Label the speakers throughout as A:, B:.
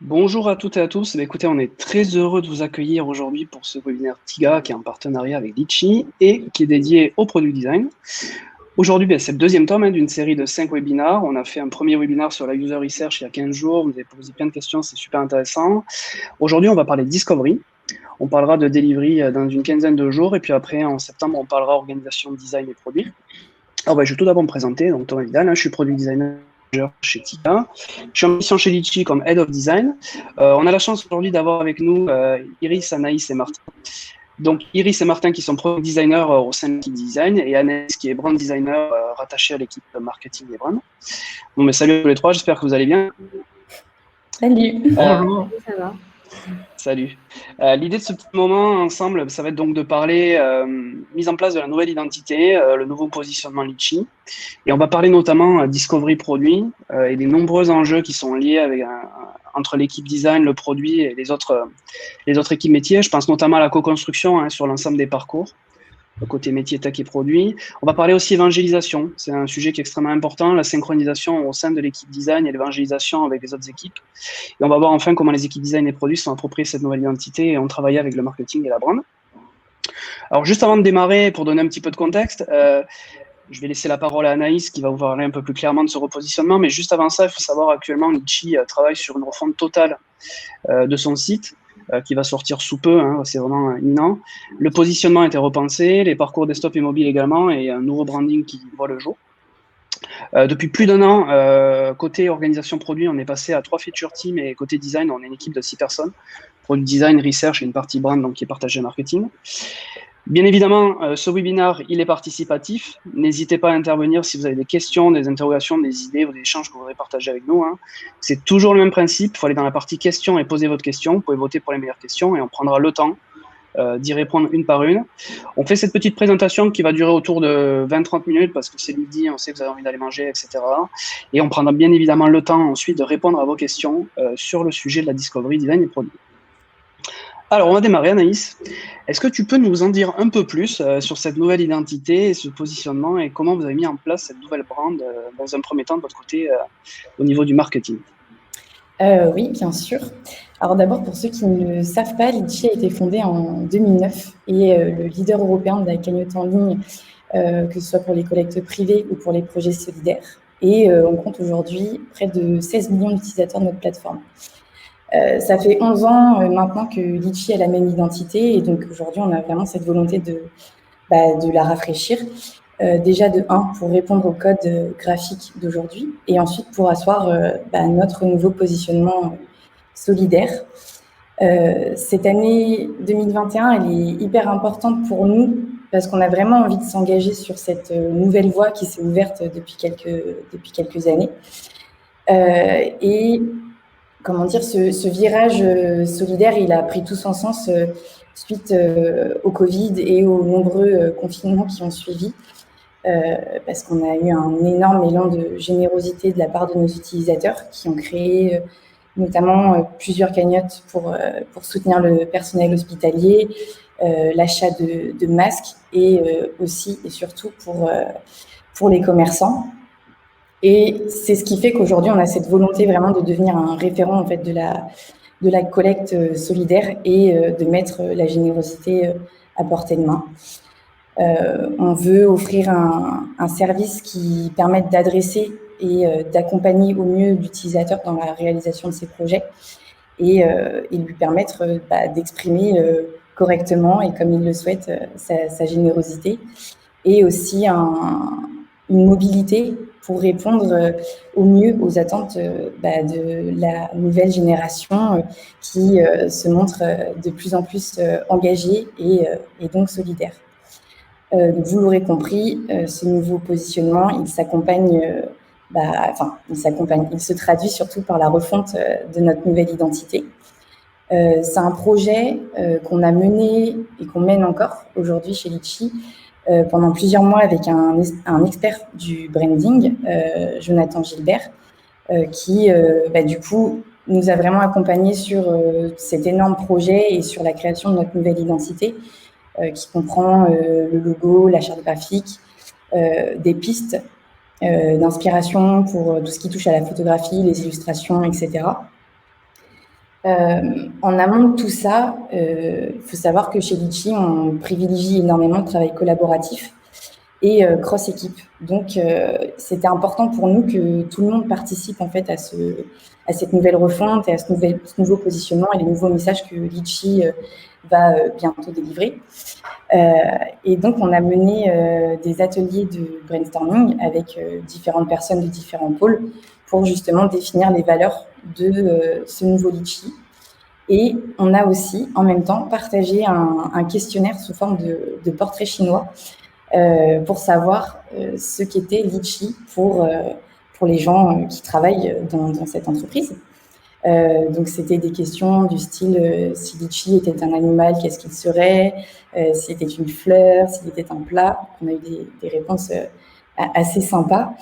A: Bonjour à toutes et à tous. Écoutez, on est très heureux de vous accueillir aujourd'hui pour ce webinaire TIGA qui est en partenariat avec Litchi et qui est dédié au product design. Aujourd'hui, c'est le deuxième tome d'une série de 5 webinaires. On a fait un premier webinaire sur la user research il y a 15 jours. Vous avez posé plein de questions, c'est super intéressant. Aujourd'hui, on va parler de discovery. On parlera de delivery dans une quinzaine de jours. Et puis après, en septembre, on parlera organisation, design et produits. Alors, je vais tout d'abord me présenter. Donc, Thomas Vidal, je suis product designer chez TIGA. Je suis en mission chez Litchi comme Head of Design. On a la chance aujourd'hui d'avoir avec nous Iris, Anaïs et Martin. Donc, Iris et Martin qui sont product designers au sein de l'équipe design et Anaïs qui est brand designer rattachée à l'équipe marketing et brand. Bon, mais salut à tous les trois, j'espère que vous allez bien.
B: Salut.
C: Bonjour.
B: Ça va.
A: Salut. L'idée de ce petit moment ensemble, ça va être donc de parler mise en place de la nouvelle identité, le nouveau positionnement Litchi. Et on va parler notamment discovery produit et des nombreux enjeux qui sont liés avec, entre l'équipe design, le produit et les autres équipes métiers. Je pense notamment à la co-construction sur l'ensemble des parcours, le côté métier, tech et produit. On va parler aussi évangélisation. C'est un sujet qui est extrêmement important, la synchronisation au sein de l'équipe design et l'évangélisation avec les autres équipes. Et on va voir enfin comment les équipes design et produits sont appropriées cette nouvelle identité et ont travaillé avec le marketing et la brand. Alors, juste avant de démarrer, pour donner un petit peu de contexte, je vais laisser la parole à Anaïs qui va vous parler un peu plus clairement de ce repositionnement. Mais juste avant ça, il faut savoir actuellement, Litchi travaille sur une refonte totale de son site qui va sortir sous peu, c'est vraiment imminent. Le positionnement a été repensé, les parcours desktop et mobile également, et un nouveau branding qui voit le jour. Depuis plus d'un an, côté organisation produit, on est passé à 3 feature teams et côté design, on est une équipe de 6 personnes. Product design, research et une partie brand donc, qui est partagée marketing. Bien évidemment, ce webinaire, il est participatif. N'hésitez pas à intervenir si vous avez des questions, des interrogations, des idées ou des échanges que vous voudrez partager avec nous. C'est toujours le même principe. Il faut aller dans la partie questions et poser votre question. Vous pouvez voter pour les meilleures questions et on prendra le temps d'y répondre une par une. On fait cette petite présentation qui va durer autour de 20-30 minutes parce que c'est midi, on sait que vous avez envie d'aller manger, etc. Et on prendra bien évidemment le temps ensuite de répondre à vos questions sur le sujet de la discovery, design et produit. Alors, on va démarrer, Anaïs. Est-ce que tu peux nous en dire un peu plus sur cette nouvelle identité et ce positionnement et comment vous avez mis en place cette nouvelle brand dans un premier temps de votre côté au niveau du marketing?
B: Oui, bien sûr. Alors d'abord, pour ceux qui ne le savent pas, Litchi a été fondé en 2009 et est le leader européen de la cagnotte en ligne, que ce soit pour les collectes privées ou pour les projets solidaires. Et on compte aujourd'hui près de 16 millions d'utilisateurs de notre plateforme. Ça fait 11 ans maintenant que Litchi a la même identité et donc aujourd'hui, on a vraiment cette volonté de la rafraîchir. Déjà de 1 pour répondre au code graphique d'aujourd'hui et ensuite pour asseoir notre nouveau positionnement solidaire. Cette année 2021, elle est hyper importante pour nous parce qu'on a vraiment envie de s'engager sur cette nouvelle voie qui s'est ouverte depuis quelques années. Et comment dire, ce virage solidaire, il a pris tout son sens suite au Covid et aux nombreux confinements qui ont suivi. Parce qu'on a eu un énorme élan de générosité de la part de nos utilisateurs qui ont créé notamment plusieurs cagnottes pour soutenir le personnel hospitalier, l'achat de masques et aussi et surtout pour les commerçants. Et c'est ce qui fait qu'aujourd'hui, on a cette volonté vraiment de devenir un référent en fait, de la collecte solidaire et de mettre la générosité à portée de main. On veut offrir un service qui permette d'adresser et d'accompagner au mieux l'utilisateur dans la réalisation de ses projets et lui permettre d'exprimer correctement et comme il le souhaite sa générosité et aussi une mobilité pour répondre au mieux aux attentes de la nouvelle génération qui se montre de plus en plus engagée et donc solidaire. Vous l'aurez compris, ce nouveau positionnement, il se traduit surtout par la refonte de notre nouvelle identité. C'est un projet qu'on a mené et qu'on mène encore aujourd'hui chez Litchi pendant plusieurs mois avec un expert du branding, Jonathan Gilbert, qui du coup nous a vraiment accompagnés sur cet énorme projet et sur la création de notre nouvelle identité, qui comprend le logo, la charte graphique, des pistes d'inspiration pour tout ce qui touche à la photographie, les illustrations, etc. En amont de tout ça, il faut savoir que chez Litchi, on privilégie énormément le travail collaboratif et cross-équipe. Donc, c'était important pour nous que tout le monde participe en fait à cette nouvelle refonte et à ce nouveau positionnement et les nouveaux messages que Litchi va bientôt délivrer. Et donc, on a mené des ateliers de brainstorming avec différentes personnes de différents pôles pour justement définir les valeurs de ce nouveau Litchi. Et on a aussi, en même temps, partagé un questionnaire sous forme de portrait chinois pour savoir ce qu'était Litchi pour les gens qui travaillent dans cette entreprise. Donc, c'était des questions du style si Litchi était un animal, qu'est-ce qu'il serait, s'il était une fleur, s'il était un plat. On a eu des réponses assez sympas.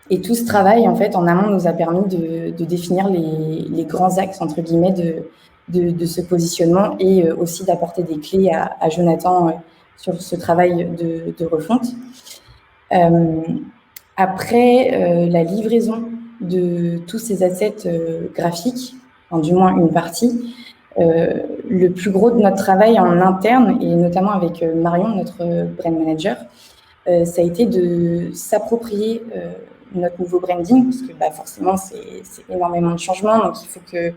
B: Et tout ce travail, en fait, en amont, nous a permis de définir les grands axes, entre guillemets, de ce positionnement et aussi d'apporter des clés à Jonathan sur ce travail de refonte. Après la livraison de tous ces assets graphiques, enfin, du moins une partie, le plus gros de notre travail en interne, et notamment avec Marion, notre brand manager, ça a été de s'approprier notre nouveau branding, parce que forcément, c'est énormément de changements, donc il faut que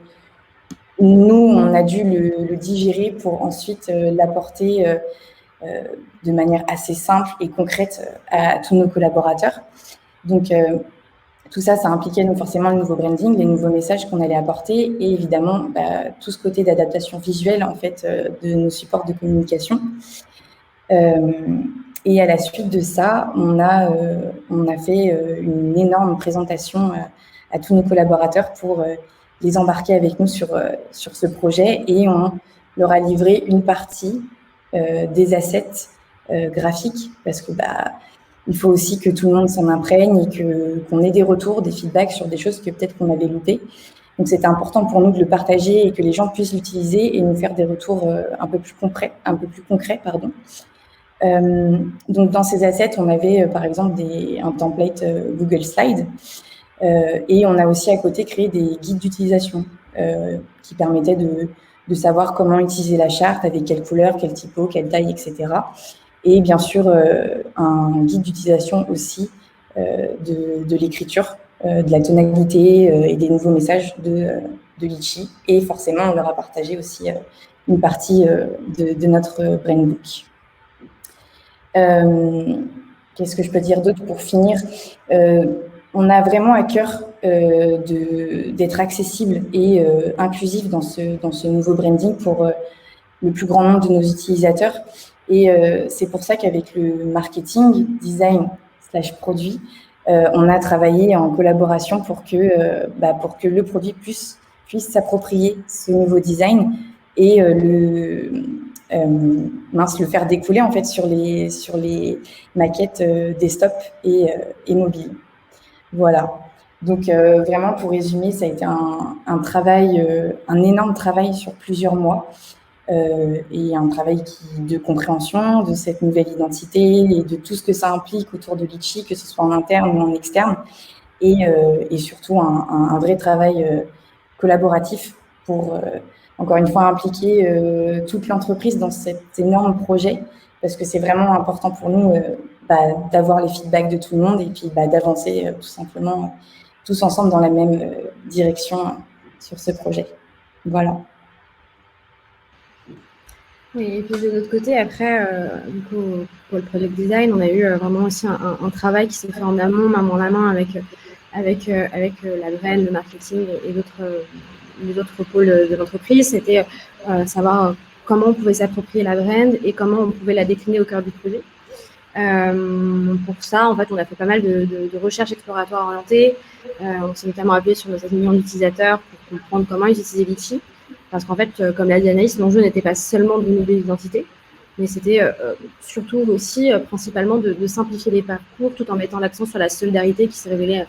B: nous, on a dû le digérer pour ensuite l'apporter de manière assez simple et concrète à tous nos collaborateurs. Donc, tout ça, ça impliquait donc forcément le nouveau branding, les nouveaux messages qu'on allait apporter et évidemment tout ce côté d'adaptation visuelle en fait de nos supports de communication. Et à la suite de ça, on a fait une énorme présentation à tous nos collaborateurs pour les embarquer avec nous sur ce projet et on leur a livré une partie des assets graphiques parce que il faut aussi que tout le monde s'en imprègne et qu'on ait des retours, des feedbacks sur des choses que peut-être qu'on avait loupées. Donc, c'était important pour nous de le partager et que les gens puissent l'utiliser et nous faire des retours un peu plus concrets. Donc, dans ces assets, on avait par exemple un template Google Slide et on a aussi à côté créé des guides d'utilisation qui permettaient de savoir comment utiliser la charte, avec quelle couleur, quel typo, quelle taille, etc. Et bien sûr, un guide d'utilisation aussi de l'écriture, de la tonalité et des nouveaux messages de Litchi. Et forcément, on leur a partagé aussi une partie de notre brand book. Qu'est-ce que je peux dire d'autre pour finir? On a vraiment à cœur d'être accessible et inclusif dans ce nouveau branding pour le plus grand nombre de nos utilisateurs. Et c'est pour ça qu'avec le marketing, design / produit, on a travaillé en collaboration pour que le produit puisse s'approprier ce nouveau design et le faire découler en fait sur les maquettes desktop et mobile. Voilà. Donc vraiment pour résumer, ça a été un travail, un énorme travail sur plusieurs mois. Et un travail de compréhension de cette nouvelle identité et de tout ce que ça implique autour de Litchi, que ce soit en interne ou en externe, et surtout un vrai travail collaboratif pour, encore une fois, impliquer toute l'entreprise dans cet énorme projet, parce que c'est vraiment important pour nous d'avoir les feedbacks de tout le monde et puis d'avancer tout simplement tous ensemble dans la même direction sur ce projet. Voilà.
C: Oui, et puis de notre côté, après, du coup, pour le product design, on a eu vraiment aussi un travail qui s'est fait en amont, main dans la main avec la brand, le marketing et les autres pôles de l'entreprise. C'était savoir comment on pouvait s'approprier la brand et comment on pouvait la décliner au cœur du projet. Pour ça, en fait, on a fait pas mal de recherches exploratoires orientées. On s'est notamment appuyé sur nos 7 millions d'utilisateurs pour comprendre comment ils utilisaient Litchi. Parce qu'en fait, comme l'a dit Anaïs, l'enjeu n'était pas seulement de nouvelles identités, mais c'était surtout aussi principalement de simplifier les parcours tout en mettant l'accent sur la solidarité qui s'est révélée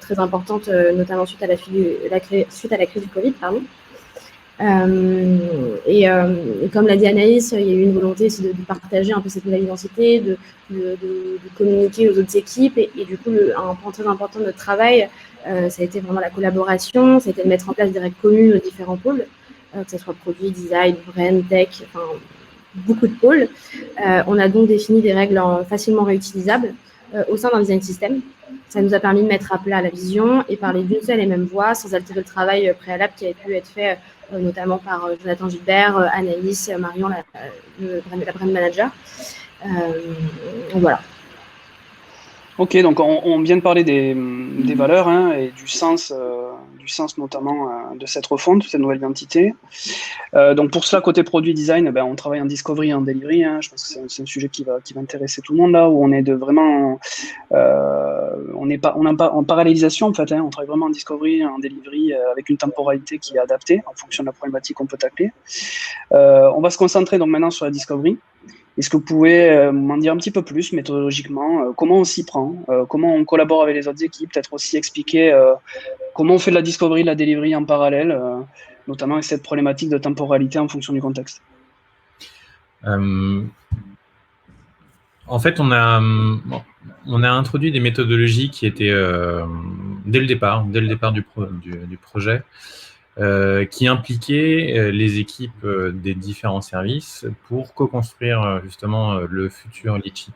C: très importante, notamment suite à la crise du Covid. Et comme l'a dit Anaïs, il y a eu une volonté aussi de partager un peu cette nouvelle identité, de communiquer aux autres équipes. Et du coup, un point très important de notre travail, ça a été vraiment la collaboration, ça a été de mettre en place des règles communes aux différents pôles, que ce soit produit, design, brand, tech, enfin, beaucoup de pôles. On a donc défini des règles facilement réutilisables au sein d'un design system. Ça nous a permis de mettre à plat la vision et parler d'une seule et même voix sans altérer le travail préalable qui avait pu être fait notamment par Jonathan Gilbert, Anaïs, Marion, la brand manager. Voilà.
A: Ok, donc on vient de parler des valeurs et du sens notamment de cette refonte, de cette nouvelle identité. Donc pour cela, côté produit design, on travaille en discovery et en delivery. Je pense que c'est un sujet qui va intéresser tout le monde là, où on est en parallélisation en fait. On travaille vraiment en discovery, en delivery, avec une temporalité qui est adaptée en fonction de la problématique qu'on peut tacler. On va se concentrer donc maintenant sur la discovery. Est-ce que vous pouvez m'en dire un petit peu plus méthodologiquement, comment on s'y prend, comment on collabore avec les autres équipes, peut-être aussi expliquer comment on fait de la discovery, de la delivery en parallèle, notamment avec cette problématique de temporalité en fonction du contexte.
D: En fait, on a introduit des méthodologies qui étaient dès le départ du projet, qui impliquaient les équipes des différents services pour co-construire justement le futur Litchi.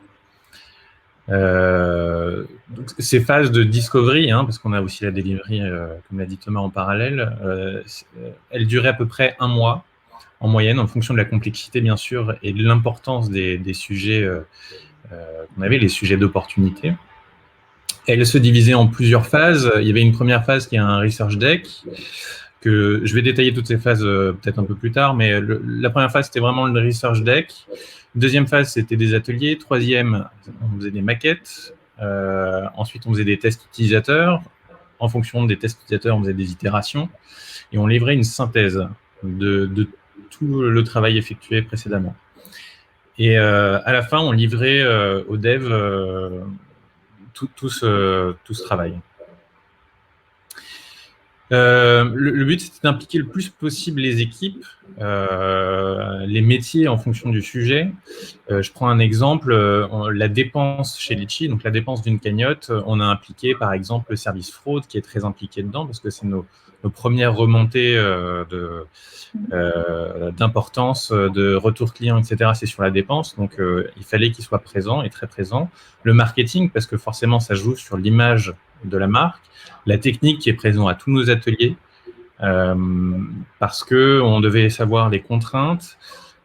D: Donc ces phases de discovery, parce qu'on a aussi la delivery, comme l'a dit Thomas, en parallèle, elles duraient à peu près 1 mois en moyenne, en fonction de la complexité bien sûr et de l'importance des sujets qu'on avait, les sujets d'opportunité. Elles se divisaient en plusieurs phases. Il y avait une première phase qui est un research deck, que je vais détailler toutes ces phases peut-être un peu plus tard, mais la première phase, c'était vraiment le research deck. Deuxième phase, c'était des ateliers. Troisième, on faisait des maquettes. Ensuite, on faisait des tests utilisateurs. En fonction des tests utilisateurs, on faisait des itérations. Et on livrait une synthèse de tout le travail effectué précédemment. Et à la fin, on livrait aux devs tout ce travail. Le but, c'était d'impliquer le plus possible les équipes, les métiers en fonction du sujet. Je prends un exemple, la dépense chez Litchi, donc la dépense d'une cagnotte, on a impliqué par exemple le service fraude qui est très impliqué dedans parce que c'est nos premières remontées d'importance, de retour client, etc. C'est sur la dépense, donc il fallait qu'il soit présent et très présent. Le marketing, parce que forcément ça joue sur l'image de la marque. La technique qui est présente à tous nos ateliers, parce qu'on devait savoir les contraintes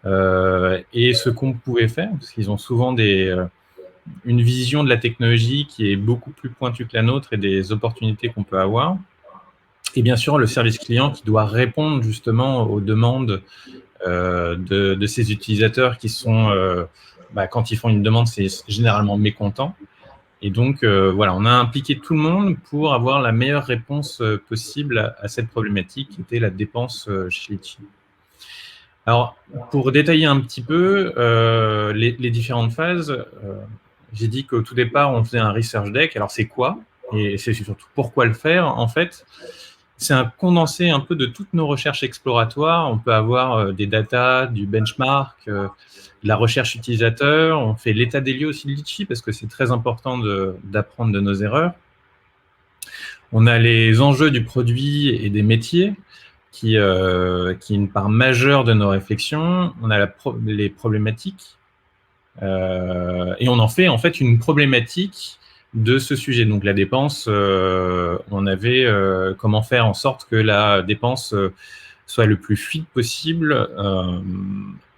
D: et ce qu'on pouvait faire, parce qu'ils ont souvent une vision de la technologie qui est beaucoup plus pointue que la nôtre et des opportunités qu'on peut avoir. Et bien sûr, le service client qui doit répondre justement aux demandes de ces utilisateurs qui sont, quand ils font une demande, c'est généralement mécontent. Et donc, voilà, on a impliqué tout le monde pour avoir la meilleure réponse possible à cette problématique qui était la dépense chez Litchi. Alors, pour détailler un petit peu les différentes phases, j'ai dit qu'au tout départ, on faisait un research deck. Alors, c'est quoi? Et c'est surtout pourquoi le faire? En fait, c'est un condensé un peu de toutes nos recherches exploratoires. On peut avoir des data, du benchmark, de la recherche utilisateur. On fait l'état des lieux aussi de Litchi parce que c'est très important d'apprendre de nos erreurs. On a les enjeux du produit et des métiers qui est une part majeure de nos réflexions. On a les problématiques et on en fait en fait une problématique de ce sujet. Donc la dépense, on avait comment faire en sorte que la dépense soit le plus fluide possible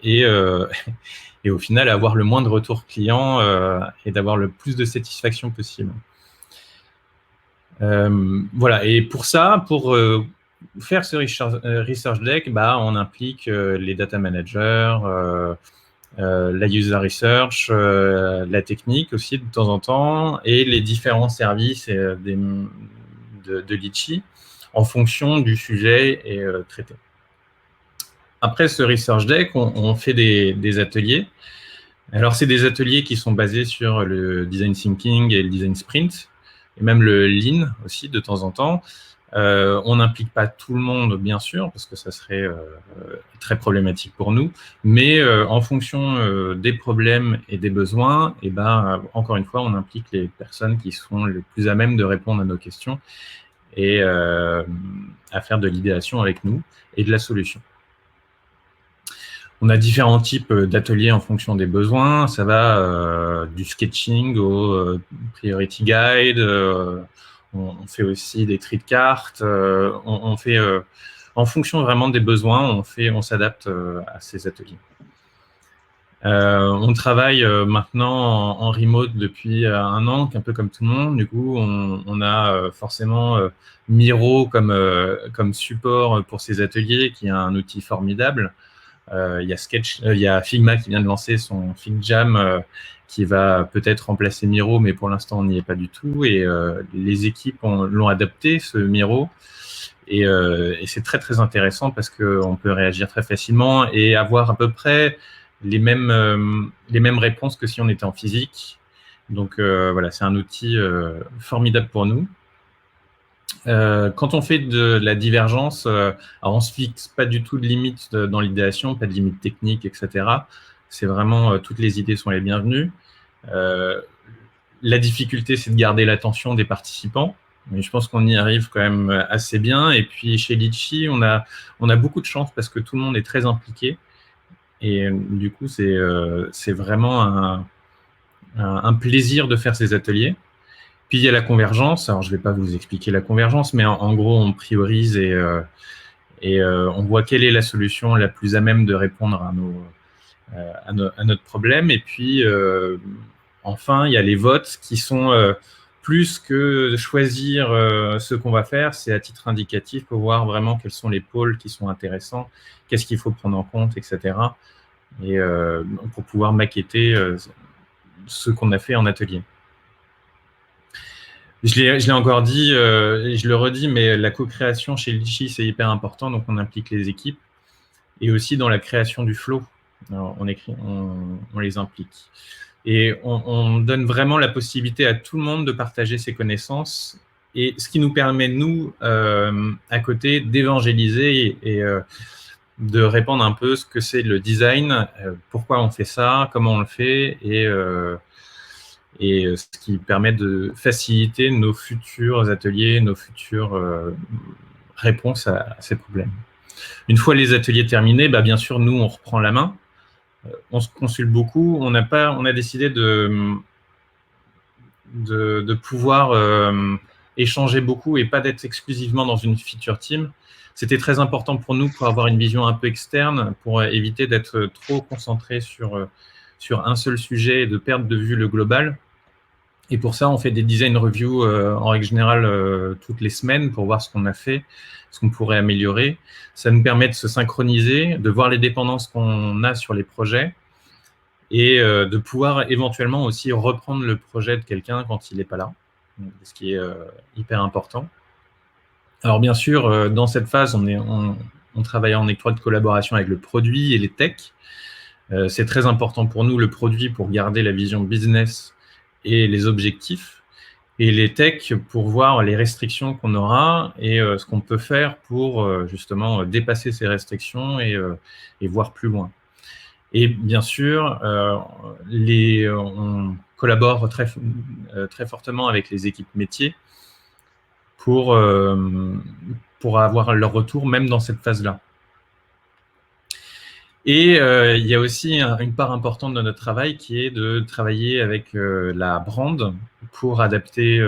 D: et au final avoir le moins de retours clients et d'avoir le plus de satisfaction possible. Voilà, et pour ça, pour faire ce research deck, on implique les data managers, la user research, la technique aussi de temps en temps, et les différents services de Litchi en fonction du sujet et traité. Après ce research deck, on fait des ateliers. Alors, c'est des ateliers qui sont basés sur le design thinking et le design sprint, et même le lean aussi de temps en temps. On n'implique pas tout le monde, bien sûr, parce que ça serait très problématique pour nous, mais en fonction des problèmes et des besoins, et encore une fois, on implique les personnes qui sont les plus à même de répondre à nos questions et à faire de l'idéation avec nous et de la solution. On a différents types d'ateliers en fonction des besoins. Ça va du sketching au priority guide. On fait aussi des tri de cartes. On fait, en fonction vraiment des besoins, on s'adapte à ces ateliers. On travaille maintenant en remote depuis 1 an, un peu comme tout le monde. Du coup, on a forcément Miro comme support pour ces ateliers, qui est un outil formidable. Il y a Figma qui vient de lancer son FigJam qui va peut-être remplacer Miro, mais pour l'instant, on n'y est pas du tout. Et les équipes l'ont adapté, ce Miro. Et c'est très, très intéressant parce qu'on peut réagir très facilement et avoir à peu près les mêmes réponses que si on était en physique. Donc, voilà, c'est un outil formidable pour nous. Quand on fait de la divergence, alors on ne se fixe pas du tout de limites dans l'idéation, pas de limites techniques, etc. C'est vraiment, toutes les idées sont les bienvenues. La difficulté, c'est de garder l'attention des participants, mais je pense qu'on y arrive quand même assez bien. Et puis chez Litchi, on a beaucoup de chance parce que tout le monde est très impliqué. Et du coup, c'est vraiment un plaisir de faire ces ateliers. Puis il y a la convergence. Alors je ne vais pas vous expliquer la convergence, mais en gros, on priorise et on voit quelle est la solution la plus à même de répondre à notre problème. Et puis enfin, il y a les votes qui sont plus que de choisir ce qu'on va faire, c'est à titre indicatif pour voir vraiment quels sont les pôles qui sont intéressants, qu'est-ce qu'il faut prendre en compte, etc. Et pour pouvoir maqueter ce qu'on a fait en atelier. Je l'ai encore dit, et je le redis, mais la co-création chez Litchi, c'est hyper important, donc on implique les équipes. Et aussi dans la création du flow, alors, on les implique. Et on donne vraiment la possibilité à tout le monde de partager ses connaissances, et ce qui nous permet, nous, à côté, d'évangéliser et de répandre un peu ce que c'est le design, pourquoi on fait ça, comment on le fait, et ce qui permet de faciliter nos futurs ateliers, nos futures réponses à ces problèmes. Une fois les ateliers terminés, bien sûr, nous, on reprend la main. On se consulte beaucoup. On a décidé de pouvoir échanger beaucoup et pas d'être exclusivement dans une feature team. C'était très important pour nous pour avoir une vision un peu externe, pour éviter d'être trop concentré sur un seul sujet et de perdre de vue le global. Et pour ça, on fait des design reviews en règle générale toutes les semaines pour voir ce qu'on a fait, ce qu'on pourrait améliorer. Ça nous permet de se synchroniser, de voir les dépendances qu'on a sur les projets et de pouvoir éventuellement aussi reprendre le projet de quelqu'un quand il n'est pas là, ce qui est hyper important. Alors bien sûr, dans cette phase, on travaille en étroite collaboration avec le produit et les techs. C'est très important pour nous, le produit, pour garder la vision business et les objectifs, et les techs pour voir les restrictions qu'on aura et ce qu'on peut faire pour justement dépasser ces restrictions et voir plus loin. Et bien sûr, on collabore très fortement avec les équipes métiers pour avoir leur retour même dans cette phase-là. Et il y a aussi une part importante de notre travail qui est de travailler avec la brand pour adapter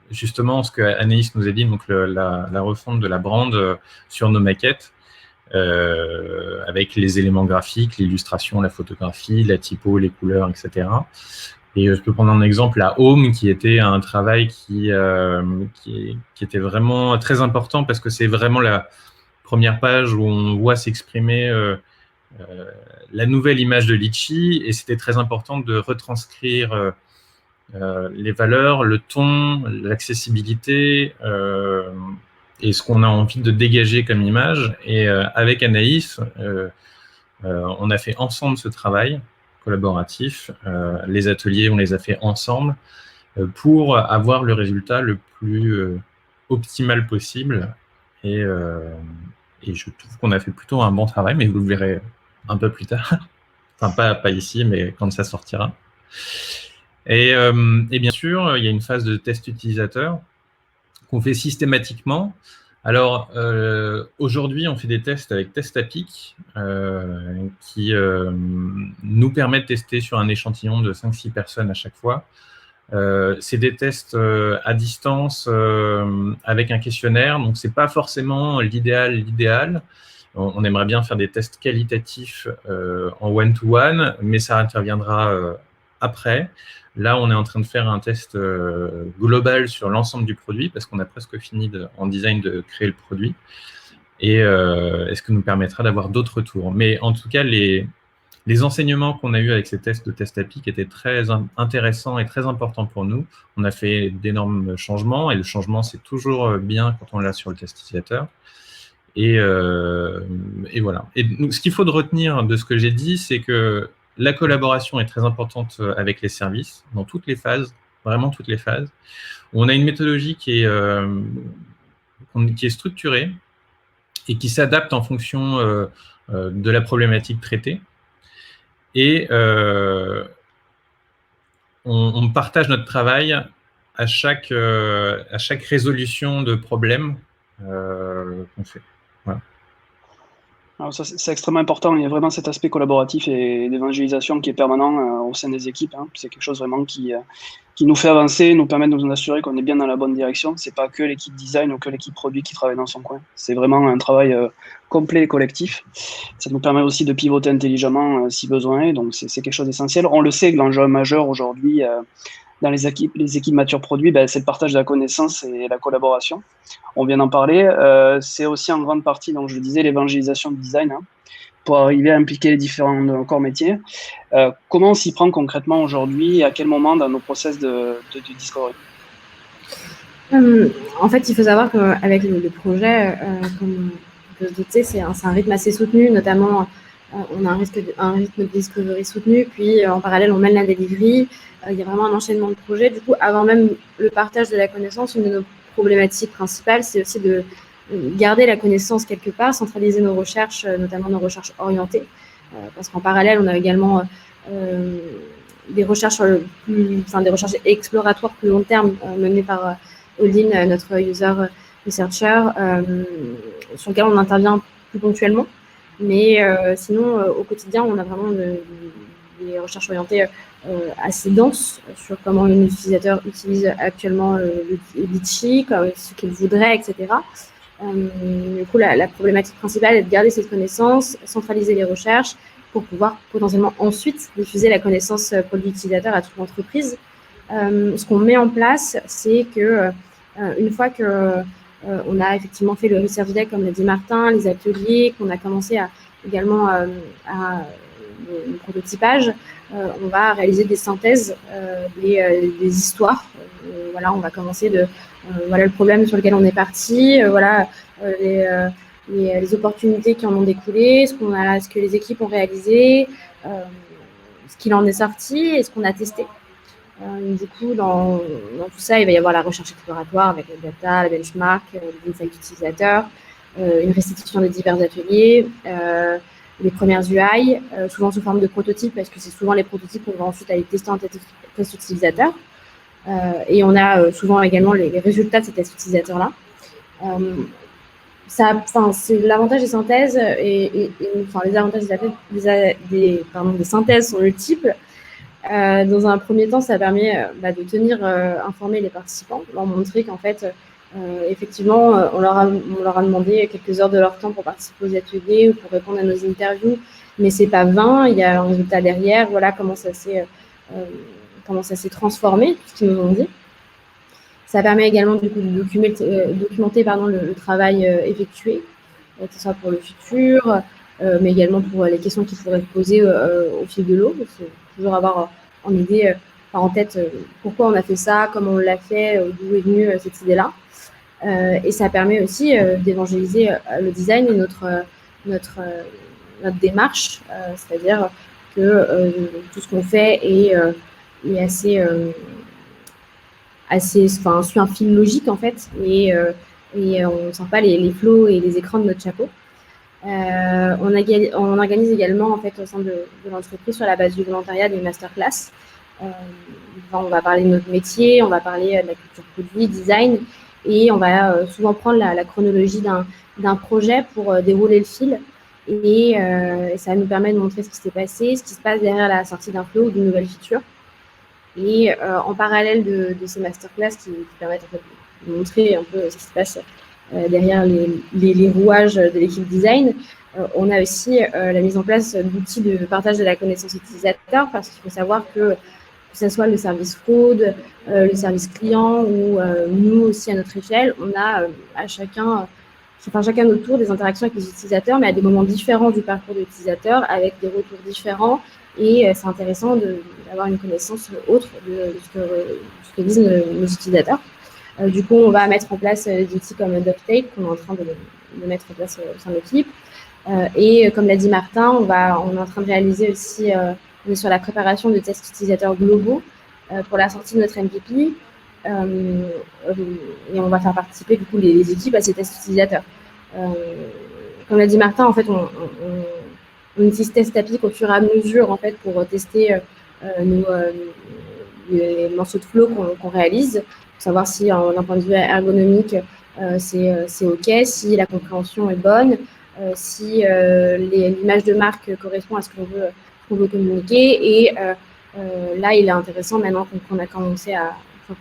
D: justement ce que Anaïs nous a dit, donc la refonte de la brand sur nos maquettes, avec les éléments graphiques, l'illustration, la photographie, la typo, les couleurs, etc. Et je peux prendre un exemple, la Home, qui était un travail qui était vraiment très important parce que c'est vraiment la première page où on voit s'exprimer la nouvelle image de Litchi, et c'était très important de retranscrire les valeurs, le ton, l'accessibilité et ce qu'on a envie de dégager comme image. Et avec Anaïs, on a fait ensemble ce travail collaboratif. Les ateliers, on les a fait ensemble pour avoir le résultat le plus optimale possible. Et je trouve qu'on a fait plutôt un bon travail, mais vous le verrez un peu plus tard. Enfin, pas ici, mais quand ça sortira. Et bien sûr, il y a une phase de test utilisateur qu'on fait systématiquement. Alors, aujourd'hui, on fait des tests avec TestAPIC qui nous permet de tester sur un échantillon de 5-6 personnes à chaque fois. C'est des tests à distance avec un questionnaire, donc c'est pas forcément l'idéal. On aimerait bien faire des tests qualitatifs en one-to-one, mais ça interviendra après. Là, on est en train de faire un test global sur l'ensemble du produit parce qu'on a presque fini en design de créer le produit. Et ce qui nous permettra d'avoir d'autres retours. Mais en tout cas, les enseignements qu'on a eus avec ces tests de TestAPIC étaient très intéressants et très importants pour nous. On a fait d'énormes changements et le changement, c'est toujours bien quand on l'a sur le test utilisateur. Et voilà. Et donc, ce qu'il faut de retenir de ce que j'ai dit, c'est que la collaboration est très importante avec les services dans toutes les phases, vraiment toutes les phases. On a une méthodologie qui est structurée et qui s'adapte en fonction de la problématique traitée. Et on partage notre travail à chaque résolution de problème qu'on fait. Voilà.
A: Alors ça, c'est extrêmement important. Il y a vraiment cet aspect collaboratif et d'évangélisation qui est permanent au sein des équipes. C'est quelque chose vraiment qui nous fait avancer, nous permet de nous assurer qu'on est bien dans la bonne direction. C'est pas que l'équipe design ou que l'équipe produit qui travaille dans son coin. C'est vraiment un travail complet et collectif. Ça nous permet aussi de pivoter intelligemment si besoin. Donc c'est quelque chose d'essentiel. On le sait que l'enjeu majeur aujourd'hui dans les équipes matures produits, c'est le partage de la connaissance et la collaboration. On vient d'en parler. C'est aussi en grande partie, donc je le disais, l'évangélisation du design pour arriver à impliquer les différents corps métiers. Comment on s'y prend concrètement aujourd'hui et à quel moment dans nos process de discovery?
C: En fait, il faut savoir qu'avec le projet, comme on peut se douter, c'est un rythme assez soutenu, notamment on a un rythme de discovery soutenu, puis en parallèle, on mène la delivery. Il y a vraiment un enchaînement de projets. Du coup, avant même le partage de la connaissance, une de nos problématiques principales, c'est aussi de garder la connaissance quelque part, centraliser nos recherches, notamment nos recherches orientées, parce qu'en parallèle, on a également des recherches des recherches exploratoires plus long terme menées par Odin, notre user researcher, sur lequel on intervient plus ponctuellement. Mais sinon, au quotidien, on a vraiment des recherches orientées assez denses sur comment un utilisateur utilise actuellement le Litchi, ce qu'il voudrait, etc. Du coup, la problématique principale est de garder cette connaissance, centraliser les recherches pour pouvoir potentiellement ensuite diffuser la connaissance produit utilisateur à toute l'entreprise. Ce qu'on met en place, c'est que une fois que on a effectivement fait le research day, comme l'a dit Martin, les ateliers, qu'on a commencé également à le prototypage, on va réaliser des synthèses des histoires. Voilà, on va commencer voilà le problème sur lequel on est parti, voilà les opportunités qui en ont découlé, ce que les équipes ont réalisé, ce qu'il en est sorti et ce qu'on a testé. Du coup, dans tout ça, il va y avoir la recherche exploratoire avec la data, la benchmark, les insights utilisateurs, une restitution des divers ateliers, les premières UI, souvent sous forme de prototypes, parce que c'est souvent les prototypes qu'on va ensuite aller tester en test utilisateur. Et on a souvent également les résultats de ces tests utilisateurs-là. C'est l'avantage des synthèses et les avantages des synthèses sont multiples. Dans un premier temps, ça permet de tenir informés les participants, leur montrer qu'en fait, effectivement, on leur a demandé quelques heures de leur temps pour participer aux ateliers ou pour répondre à nos interviews, mais c'est pas vain, il y a un résultat derrière, voilà comment ça s'est transformé, tout ce qu'ils nous ont dit. Ça permet également du coup de documenter le travail effectué, que ce soit pour le futur, mais également pour les questions qu'il faudrait poser au fil de l'eau. C'est toujours avoir en idée, en tête, pourquoi on a fait ça, comment on l'a fait, d'où est venue cette idée-là. Et ça permet aussi d'évangéliser le design et notre démarche, c'est-à-dire que tout ce qu'on fait est suit un fil logique en fait, et on ne sort pas les flows et les écrans de notre chapeau. On organise également en fait au sein de l'entreprise sur la base du volontariat des masterclass. On va parler de notre métier, on va parler de la culture produit, design, et on va souvent prendre la chronologie d'un projet pour dérouler le fil. Et ça nous permet de montrer ce qui s'est passé, ce qui se passe derrière la sortie d'un flow ou d'une nouvelle feature. Et en parallèle de ces masterclass qui permettent en fait, de montrer un peu ce qui se passe derrière les rouages de l'équipe design, on a aussi la mise en place d'outils de partage de la connaissance utilisateur, parce qu'il faut savoir que ce soit le service fraude, le service client ou nous aussi à notre échelle, on a chacun notre tour des interactions avec les utilisateurs, mais à des moments différents du parcours de l'utilisateur, avec des retours différents. Et c'est intéressant d'avoir une connaissance autre de ce que disent nos utilisateurs. Du coup, on va mettre en place des outils comme Dovetail, qu'on est en train de mettre en place au sein de l'équipe. Et comme l'a dit Martin, on est en train de réaliser aussi, on est sur la préparation de tests utilisateurs globaux pour la sortie de notre MVP. Et on va faire participer du coup les équipes à ces tests utilisateurs. Comme l'a dit Martin, en fait, on utilise Test Applic au fur et à mesure en fait pour tester les morceaux de flow qu'on réalise, pour savoir si d'un point de vue ergonomique c'est OK, si la compréhension est bonne, si l'image de marque correspond à ce qu'on veut communiquer. Et là, il est intéressant maintenant qu'on a commencé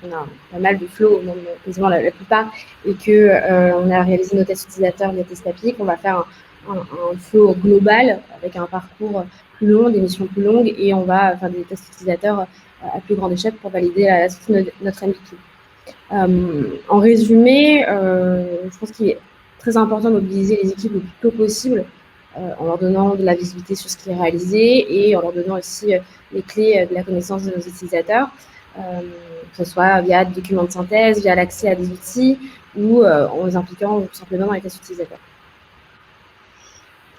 C: qu'on a pas mal de flows, même quasiment la plupart, et qu'on a réalisé nos tests utilisateurs via Test Applic, on va faire un flow global avec un parcours plus long, des missions plus longues, et on va faire des tests utilisateurs à plus grande échelle pour valider la sortie de notre MVP. En résumé, je pense qu'il est très important de mobiliser les équipes le plus tôt possible en leur donnant de la visibilité sur ce qui est réalisé et en leur donnant aussi les clés de la connaissance de nos utilisateurs, que ce soit via des documents de synthèse, via l'accès à des outils ou en les impliquant tout simplement dans les tests utilisateurs.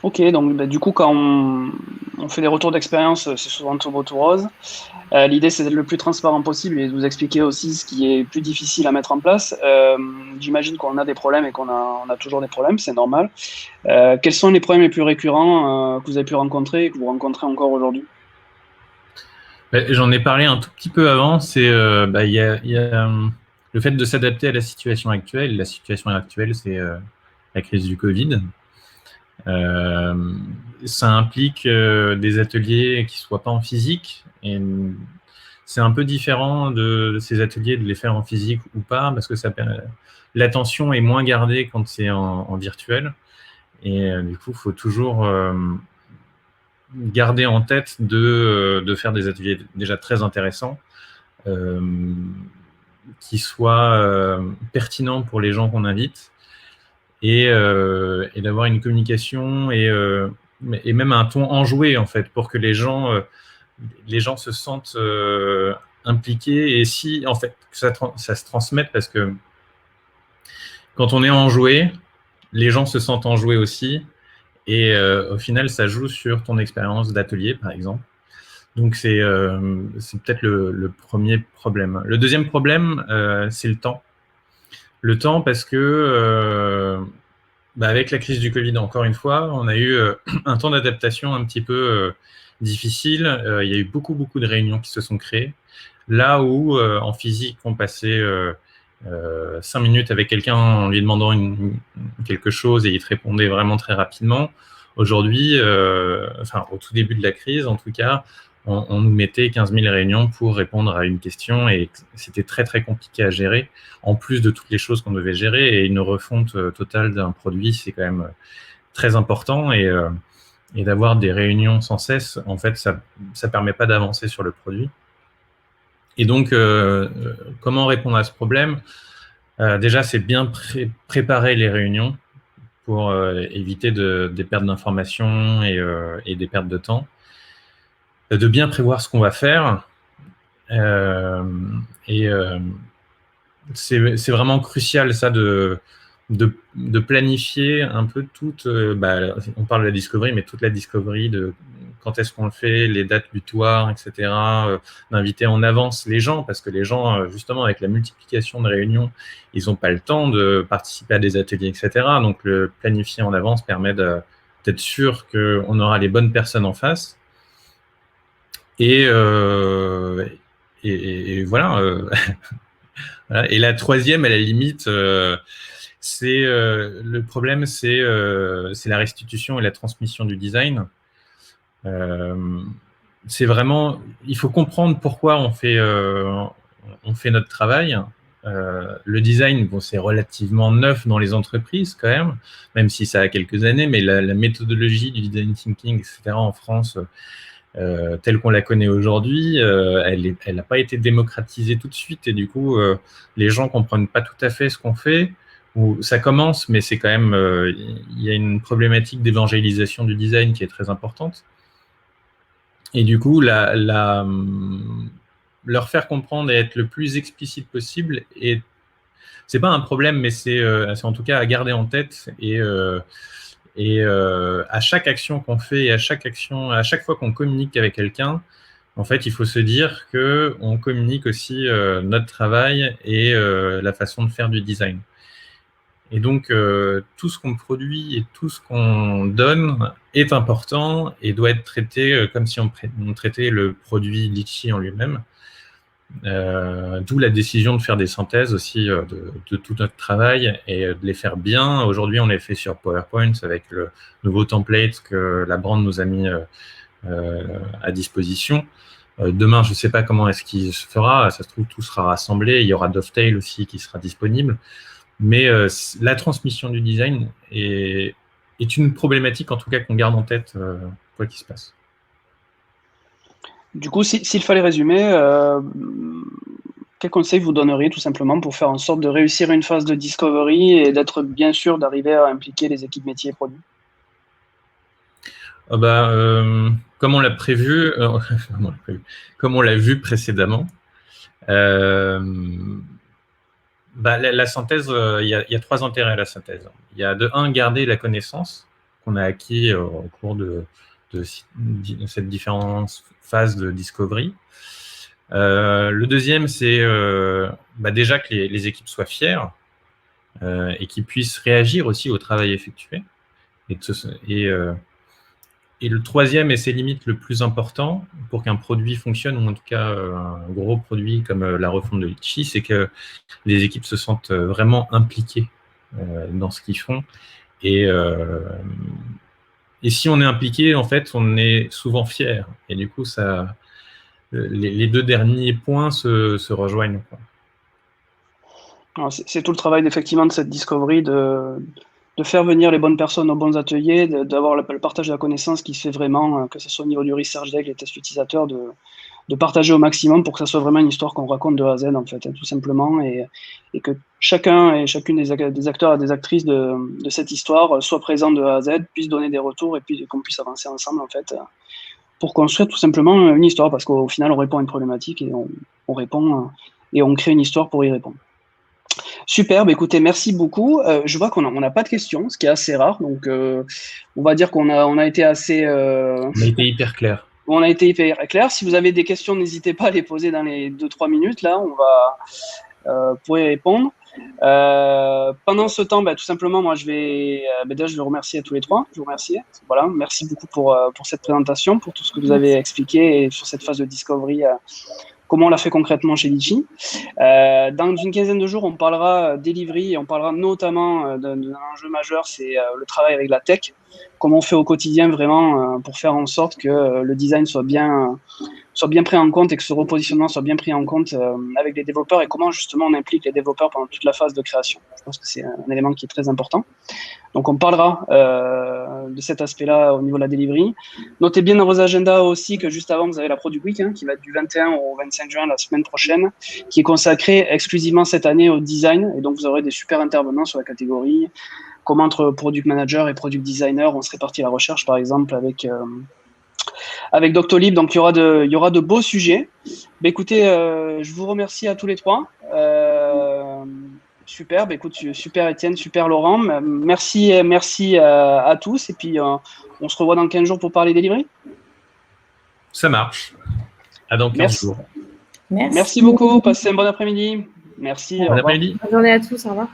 A: Ok, donc du coup, quand on fait des retours d'expérience, c'est souvent tout beau tout rose. L'idée, c'est d'être le plus transparent possible et de vous expliquer aussi ce qui est plus difficile à mettre en place. J'imagine qu'on a des problèmes et qu'on a toujours des problèmes, c'est normal. Quels sont les problèmes les plus récurrents que vous avez pu rencontrer et que vous rencontrez encore aujourd'hui?
D: J'en ai parlé un tout petit peu avant, c'est il y a le fait de s'adapter à la situation actuelle. La situation actuelle, c'est la crise du Covid. Ça implique des ateliers qui ne soient pas en physique, et c'est un peu différent de ces ateliers de les faire en physique ou pas, parce que l'attention est moins gardée quand c'est en virtuel, et du coup, il faut toujours garder en tête de faire des ateliers déjà très intéressants, qui soient pertinents pour les gens qu'on invite, et d'avoir une communication et même un ton enjoué en fait, pour que les gens se sentent impliqués, et si en fait que ça se transmette, parce que quand on est enjoué, les gens se sentent enjoués aussi, et au final ça joue sur ton expérience d'atelier par exemple. Donc c'est peut-être le premier problème. Le deuxième problème, c'est le temps. Le temps, parce que avec la crise du Covid, encore une fois, on a eu un temps d'adaptation un petit peu difficile. Il y a eu beaucoup de réunions qui se sont créées. Là où en physique, on passait 5 minutes avec quelqu'un en lui demandant quelque chose et il te répondait vraiment très rapidement. Aujourd'hui, au tout début de la crise, en tout cas, on nous mettait 15 000 réunions pour répondre à une question, et c'était très compliqué à gérer, en plus de toutes les choses qu'on devait gérer. Et une refonte totale d'un produit, c'est quand même très important, et d'avoir des réunions sans cesse, en fait, ça permet pas d'avancer sur le produit. Et donc, comment répondre à ce problème? Déjà, c'est bien préparer les réunions pour éviter des pertes d'informations et des pertes de temps. De bien prévoir ce qu'on va faire, et c'est vraiment crucial ça, de planifier un peu toute, on parle de la discovery, mais toute la discovery quand est-ce qu'on le fait, les dates butoirs, etc. D'inviter en avance les gens, parce que les gens, justement, avec la multiplication de réunions, ils n'ont pas le temps de participer à des ateliers, etc. Donc, le planifier en avance permet d'être sûr qu'on aura les bonnes personnes en face. Et voilà. Voilà. Et la troisième, à la limite, le problème, c'est la restitution et la transmission du design. C'est vraiment, il faut comprendre pourquoi on fait notre travail. Le design, bon, c'est relativement neuf dans les entreprises quand même si ça a quelques années, mais la méthodologie du design thinking, etc. en France, telle qu'on la connaît aujourd'hui, elle n'a pas été démocratisée tout de suite, et du coup, les gens comprennent pas tout à fait ce qu'on fait. Ou ça commence, mais c'est quand même, il y a une problématique d'évangélisation du design qui est très importante. Et du coup, leur faire comprendre et être le plus explicite possible, et c'est pas un problème, mais c'est en tout cas à garder en tête. Et à chaque action qu'on fait, et à chaque fois qu'on communique avec quelqu'un, en fait, il faut se dire qu'on communique aussi notre travail et la façon de faire du design. Et donc, tout ce qu'on produit et tout ce qu'on donne est important et doit être traité comme si on traitait le produit Litchi en lui-même. D'où la décision de faire des synthèses aussi de tout notre travail et de les faire bien. Aujourd'hui, on les fait sur PowerPoint avec le nouveau template que la brand nous a mis à disposition. Demain, je ne sais pas comment est-ce qu'il se fera. Ça se trouve, tout sera rassemblé. Il y aura Dovetail aussi qui sera disponible. Mais la transmission du design est une problématique, en tout cas, qu'on garde en tête quoi qu'il se passe.
A: Du coup, s'il fallait résumer, quel conseil vous donneriez tout simplement pour faire en sorte de réussir une phase de discovery et d'être bien sûr d'arriver à impliquer les équipes métiers et produits?
D: Comme on l'a prévu, comme on l'a vu précédemment, la synthèse, il y a 3 intérêts à la synthèse. Il y a de 1, garder la connaissance qu'on a acquis au cours de cette différente phase de discovery. Le deuxième, c'est déjà que les équipes soient fières et qu'ils puissent réagir aussi au travail effectué. Et le troisième, et c'est limite le plus important pour qu'un produit fonctionne, ou en tout cas un gros produit comme la refonte de Litchi, c'est que les équipes se sentent vraiment impliquées dans ce qu'ils font. Et si on est impliqué, en fait, on est souvent fier. Et du coup, les 2 derniers points se rejoignent, quoi.
A: C'est tout le travail effectivement de cette discovery, de faire venir les bonnes personnes aux bons ateliers, d'avoir le partage de la connaissance qui se fait vraiment, que ce soit au niveau du research deck, les tests utilisateurs, de partager au maximum pour que ça soit vraiment une histoire qu'on raconte de A à Z, en fait, tout simplement, et que chacun et chacune des acteurs et des actrices de cette histoire soit présent de A à Z, puisse donner des retours, et puis qu'on puisse avancer ensemble, en fait, pour construire tout simplement une histoire, parce qu'au final, on répond à une problématique et on répond et on crée une histoire pour y répondre. Superbe, écoutez, merci beaucoup. Je vois qu'on n'a pas de questions, ce qui est assez rare, donc on va dire qu'on a été assez...
D: On a été hyper clair.
A: On a été hyper clair. Si vous avez des questions, n'hésitez pas à les poser dans les 2-3 minutes, là, on va pour y répondre. Pendant ce temps, tout simplement, moi, je vais remercier à tous les 3. Je vous remercie. Voilà, merci beaucoup pour cette présentation, pour tout ce que vous avez expliqué et sur cette phase de discovery, comment on l'a fait concrètement chez Litchi. Dans une quinzaine de jours, on parlera delivery et on parlera notamment d'un enjeu majeur, c'est le travail avec la tech. Comment on fait au quotidien vraiment pour faire en sorte que le design soit bien pris en compte et que ce repositionnement soit bien pris en compte avec les développeurs, et comment justement on implique les développeurs pendant toute la phase de création. Je pense que c'est un élément qui est très important. Donc on parlera de cet aspect-là au niveau de la delivery. Notez bien dans vos agendas aussi que juste avant, vous avez la Product Week qui va être du 21 au 25 juin, la semaine prochaine, qui est consacrée exclusivement cette année au design. Et donc vous aurez des super intervenants sur la catégorie, comment entre Product Manager et Product Designer, on se répartit la recherche, par exemple, avec Doctolib. Donc il y aura de beaux sujets. Écoutez, je vous remercie à tous les 3. Super, écoute, super Étienne, super Laurent. Merci à tous. Et puis, on se revoit dans 15 jours pour parler delivery.
D: Ça marche. À dans 15
A: Merci.
D: jours.
B: Merci.
A: Merci beaucoup. Passez un bon après-midi. Merci.
D: Bon
A: au revoir.
D: après-midi.
C: Bonne journée à tous, au revoir.